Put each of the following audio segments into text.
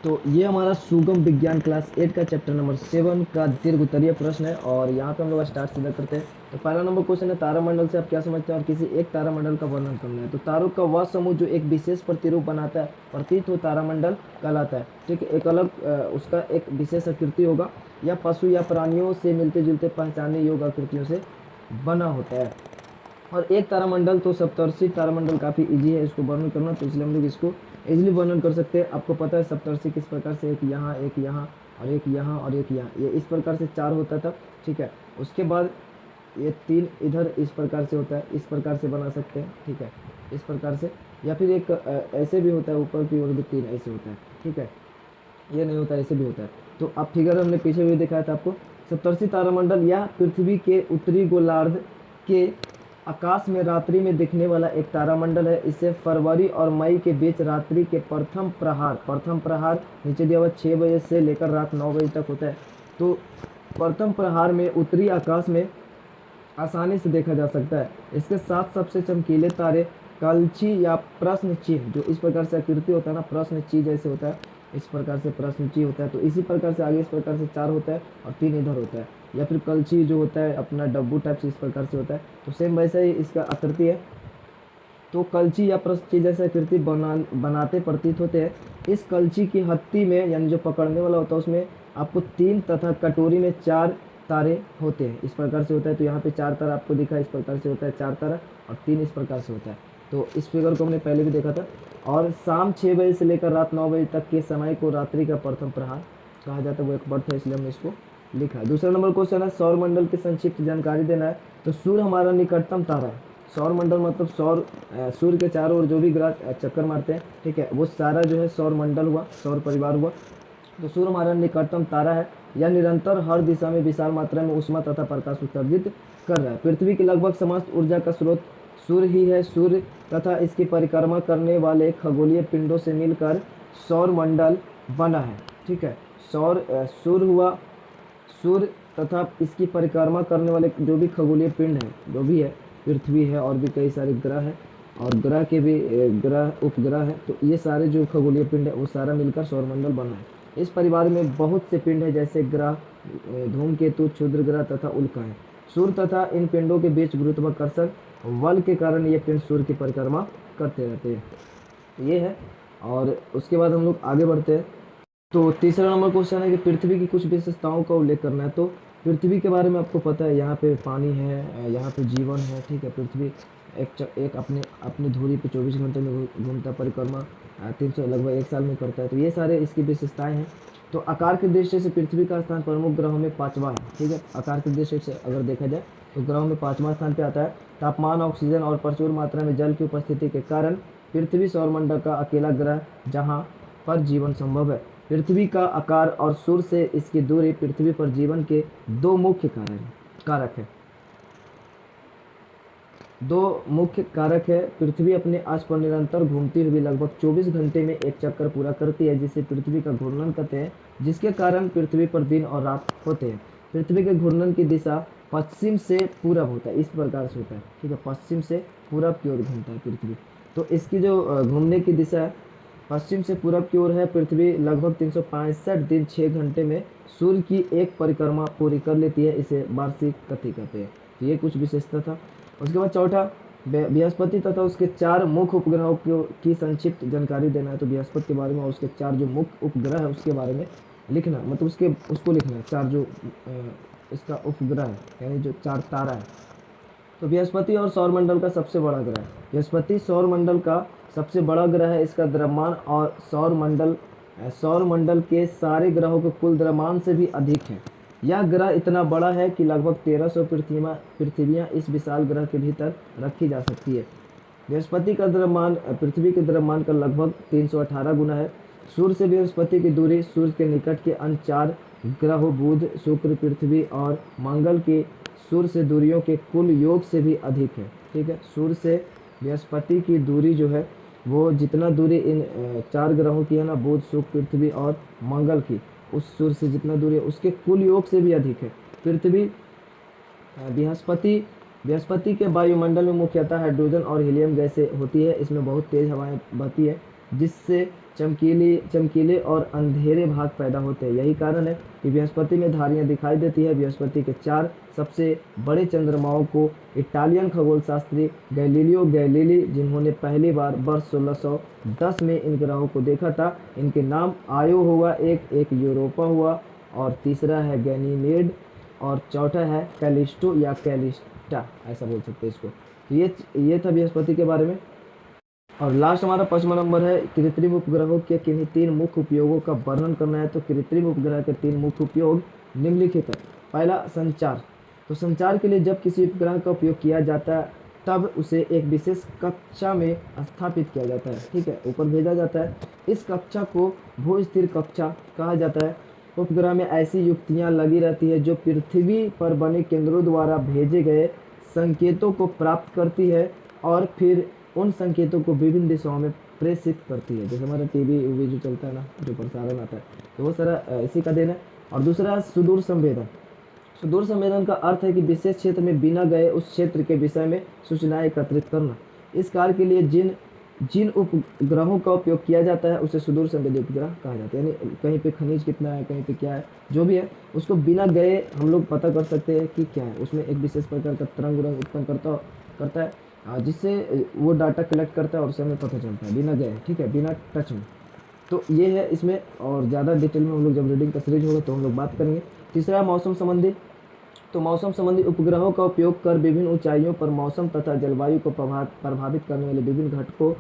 तो ये हमारा सुगम विज्ञान क्लास 8 का चैप्टर नंबर 7 का दीर्घ उत्तरीय प्रश्न है और यहाँ पे हम लोग स्टार्ट सीधा करते हैं। तो पहला नंबर क्वेश्चन है, तारामंडल से आप क्या समझते हैं और किसी एक तारामंडल का वर्णन करना है। तो तारों का वह समूह जो एक विशेष प्रतिरूप बनाता है, प्रतीत हो तारामंडल कहलाता है। ठीक है, एक अलग उसका एक विशेष आकृति होगा या पशु या प्राणियों से मिलते जुलते पहचानने योग्य आकृतियों से बना होता है। और एक तारामंडल तो सप्तर्षि तारामंडल काफ़ी इजी है इसको वर्णन करना, तो इसलिए हम लोग इसको इजीली वर्णन कर सकते हैं। आपको पता है सप्तर्षि किस प्रकार से, एक यहाँ और एक यहाँ और एक यहाँ, ये इस प्रकार से 4 होता था। ठीक है, उसके बाद ये 3 इधर इस प्रकार से होता है, इस प्रकार से बना सकते हैं। ठीक है, इस प्रकार से, या फिर एक ऐसे भी होता है, ऊपर की ओर भी 3 ऐसे होता है। ठीक है, ये नहीं होता, ऐसे भी होता है। तो अब फिगर हमने पीछे भी दिखाया था आपको। सप्तर्षि तारामंडल या पृथ्वी के उत्तरी गोलार्ध के आकाश में रात्रि में दिखने वाला एक तारामंडल है। इसे फरवरी और मई के बीच रात्रि के प्रथम प्रहार नीचे दिया हुआ 6 बजे से लेकर रात 9 बजे तक होता है। तो प्रथम प्रहार में उत्तरी आकाश में आसानी से देखा जा सकता है। इसके 7 सबसे चमकीले तारे कलची या प्रश्न चिन्ह, जो इस प्रकार से आकृति होता है ना, प्रश्न चिन्ह जैसे होता है, इस प्रकार से प्रश्न चिन्ह होता है। तो इसी प्रकार से आगे इस प्रकार से 4 होता है और 3 इधर होता है। या फिर कलची जो होता है अपना डब्बू टाइप से इस प्रकार से होता है। तो सेम वैसा ही इसका आकृति है। तो कलची या प्रश्न चिन्ह जैसे आकृति बनाते प्रतीत होते हैं। इस कलची की हत्ती में, यानी जो पकड़ने वाला होता है, उसमें आपको 3 तथा कटोरी में 4 तारे होते हैं। इस प्रकार से होता है। तो यहाँ पे 4 तारा आपको दिखा, इस प्रकार से होता है 4 तारा, और 3 इस प्रकार से होता है। तो इस फिगर को हमने पहले भी देखा था। और शाम 6 बजे से लेकर रात 9 बजे तक के समय को रात्रि का प्रथम प्रहार कहा जाता है। वो एक वर्ड है, इसलिए हमने इसको लिखा है। दूसरा नंबर क्वेश्चन है, सौर मंडल की संक्षिप्त जानकारी देना है। तो सूर्य हमारा निकटतम तारा है। सौर मंडल मतलब सूर्य के चारों ओर जो भी ग्रह चक्कर मारते हैं, ठीक है, वो सारा जो है सौर मंडल हुआ, सौर परिवार हुआ। तो सूर्य हमारा निकटतम तारा है। यह निरंतर हर दिशा में विशाल मात्रा में ऊष्मा तथा प्रकाश उत्सर्जित कर रहा है। पृथ्वी की लगभग समस्त ऊर्जा का स्रोत सूर्य ही है। सूर्य तथा इसकी परिक्रमा करने वाले खगोलीय पिंडों से मिलकर सौर मंडल बना है। ठीक है, सूर्य हुआ, सूर्य तथा इसकी परिक्रमा करने वाले जो भी खगोलीय पिंड है, जो भी है, पृथ्वी है और भी कई सारे ग्रह हैं, और ग्रह के भी ग्रह उपग्रह है। तो ये सारे जो खगोलीय पिंड है वो सारा मिलकर सौरमंडल बना है। इस परिवार में बहुत से पिंड है, जैसे ग्रह, धूमकेतु, क्षुद्र ग्रह तथा उल्का है। सूर्य तथा इन पिंडों के बीच गुरुत्वाकर्षण बल के कारण ये पिंड सूर्य की परिक्रमा करते रहते हैं। ये है। और उसके बाद हम लोग आगे बढ़ते हैं। तो तीसरा नंबर क्वेश्चन है कि पृथ्वी की कुछ विशेषताओं का उल्लेख करना है। तो पृथ्वी के बारे में आपको पता है, यहाँ पे पानी है, यहाँ पे जीवन है। ठीक है, पृथ्वी एक अपने अपनी धुरी पे 24 घंटे में घूमता, परिक्रमा 300 लगभग 1 साल में करता है। तो ये सारे इसकी विशेषताएं हैं। तो आकार की दृष्टि से पृथ्वी का स्थान प्रमुख ग्रहों में 5वां है। ठीक है, आकार की दृष्टि से अगर देखा जाए तो ग्रहों में 5वां स्थान पे आता है। तापमान, ऑक्सीजन और प्रचुर मात्रा में जल की उपस्थिति के कारण पृथ्वी सौरमंडल का अकेला ग्रह जहाँ पर जीवन संभव है। पृथ्वी का आकार और सूर्य से इसकी दूरी पृथ्वी पर जीवन के 2 मुख्य कारक है। 2 मुख्य कारक है। पृथ्वी अपने आस पर निरंतर घूमती हुई लगभग 24 घंटे में एक चक्कर पूरा करती है, जिसे पृथ्वी का घूर्णन कहते हैं, जिसके कारण पृथ्वी पर दिन और रात होते हैं। पृथ्वी के घूर्णन की दिशा पश्चिम से पूरब होता है, इस प्रकार से होता है। ठीक है, पश्चिम से पूरब की ओर घूमता है पृथ्वी। तो इसकी जो घूमने की दिशा है पश्चिम से पूरब की ओर है। पृथ्वी लगभग 365 दिन 6 घंटे में सूर्य की एक परिक्रमा पूरी कर लेती है। इसे वार्षिक गति कहते हैं। तो ये कुछ विशेषता था। उसके बाद चौथा, बृहस्पति तथा उसके 4 मुख्य उपग्रहों की संक्षिप्त जानकारी देना है। तो बृहस्पति के बारे में और उसके 4 जो मुख्य उपग्रह है उसके बारे में लिखना, मतलब उसको लिखना है। 4 जो इसका उपग्रह है, यानी जो 4 तारा है। तो बृहस्पति और सौरमंडल का सबसे बड़ा ग्रह है। बृहस्पति सौरमंडल का सबसे बड़ा ग्रह है। इसका द्रव्यमान और सौरमंडल के सारे ग्रहों के कुल द्रव्यमान से भी अधिक है। यह ग्रह इतना बड़ा है कि लगभग 1300 पृथ्वियाँ इस विशाल ग्रह के भीतर रखी जा सकती है। बृहस्पति का द्रव्यमान पृथ्वी के द्रव्यमान का लगभग 318 गुना है। सूर्य से बृहस्पति की दूरी सूर्य के निकट के अन्य 4 ग्रहों बुध, शुक्र, पृथ्वी और मंगल के सूर्य से दूरियों के कुल योग से भी अधिक है। ठीक है, सूर्य से बृहस्पति की दूरी जो है वो जितना दूरी इन 4 ग्रहों की है ना, बुध, शुक्र, पृथ्वी और मंगल की, उस सूर्य से जितना दूरी है उसके कुल योग से भी अधिक है। पृथ्वी बृहस्पति के वायुमंडल में मुख्यतः हाइड्रोजन और हीलियम गैसें होती है। इसमें बहुत तेज हवाएं बहती है, जिससे चमकीले और अंधेरे भाग पैदा होते हैं। यही कारण है कि बृहस्पति में धारियां दिखाई देती है। बृहस्पति के 4 सबसे बड़े चंद्रमाओं को इटालियन खगोलशास्त्री गैलीलियो गैलीली, जिन्होंने पहली बार वर्ष 1610 में इन ग्रहों को देखा था, इनके नाम आयो हुआ, एक यूरोपा हुआ, और तीसरा है गैनीमेड, और चौथा है कैलिस्टो या कैलिस्टा, ऐसा बोल सकते हैं इसको। तो ये था बृहस्पति के बारे में। और लास्ट हमारा 5वां नंबर है कृत्रिम उपग्रहों के किन्हीं 3 मुख्य उपयोगों का वर्णन करना है। तो कृत्रिम उपग्रह के 3 मुख्य उपयोग निम्नलिखित है। पहला, संचार। तो संचार के लिए जब किसी उपग्रह का उपयोग किया जाता है तब उसे एक विशेष कक्षा में स्थापित किया जाता है, ठीक है, ऊपर भेजा जाता है। इस कक्षा को भू-स्थिर कक्षा कहा जाता है। उपग्रह में ऐसी युक्तियां लगी रहती है जो पृथ्वी पर बने केंद्रों द्वारा भेजे गए संकेतों को प्राप्त करती है और फिर उन संकेतों को विभिन्न दिशाओं में प्रेषित करती है। जैसे हमारा टीवी वी जो चलता है ना, जो प्रसारण आता है, तो वो सारा इसी का देन है। और दूसरा, सुदूर संवेदन। सुदूर संवेदन का अर्थ है कि विशेष क्षेत्र में बिना गए उस क्षेत्र के विषय में सूचनाएं एकत्रित करना। इस कार्य के लिए जिन उपग्रहों का उपयोग किया जाता है उसे सुदूर संवेदी उपग्रह कहा जाता है। यानी कहीं पे खनिज कितना है, कहीं पे क्या है, जो भी है उसको बिना गए हम लोग पता कर सकते हैं कि क्या है। उसमें एक विशेष प्रकार का तरंग उत्पन्न करता है, जिससे वो डाटा कलेक्ट करता है और उसे हमें पता चलता है बिना गए, ठीक है, बिना टच में। तो ये है इसमें, और ज़्यादा डिटेल में हम लोग जब रीडिंग का सीरीज होगा तो हम लोग बात करेंगे। तीसरा, मौसम संबंधी। तो मौसम संबंधी उपग्रहों का उपयोग कर विभिन्न ऊंचाइयों पर मौसम तथा जलवायु को प्रभावित करने वाले विभिन्न घटकों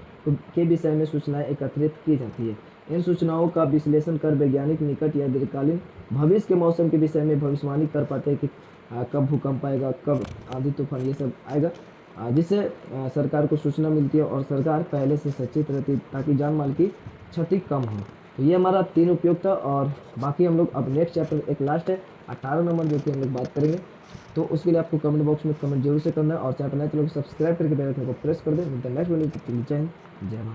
के विषय में सूचनाएं एकत्रित की जाती है। इन सूचनाओं का विश्लेषण कर वैज्ञानिक निकट या दीर्घकालीन भविष्य के मौसम के विषय में भविष्यवाणी कर पाते हैं कि कब भूकंप आएगा, कब आंधी तूफान, ये सब आएगा, जिससे सरकार को सूचना मिलती है और सरकार पहले से सचेत रहती है ताकि जान माल की क्षति कम हो। तो ये हमारा 3 उपयोग था। और बाकी हम लोग अब नेक्स्ट चैप्टर एक लास्ट है 18 नंबर, जो कि हम लोग बात करेंगे। तो उसके लिए आपको कमेंट बॉक्स में कमेंट जरूर से करना है और चैनल नए तो लोग सब्सक्राइब करके बेल आइकन को प्रेस कर दें। मिलते हैं नेक्स्ट वीडियो में। जय हिंद, जय भारत।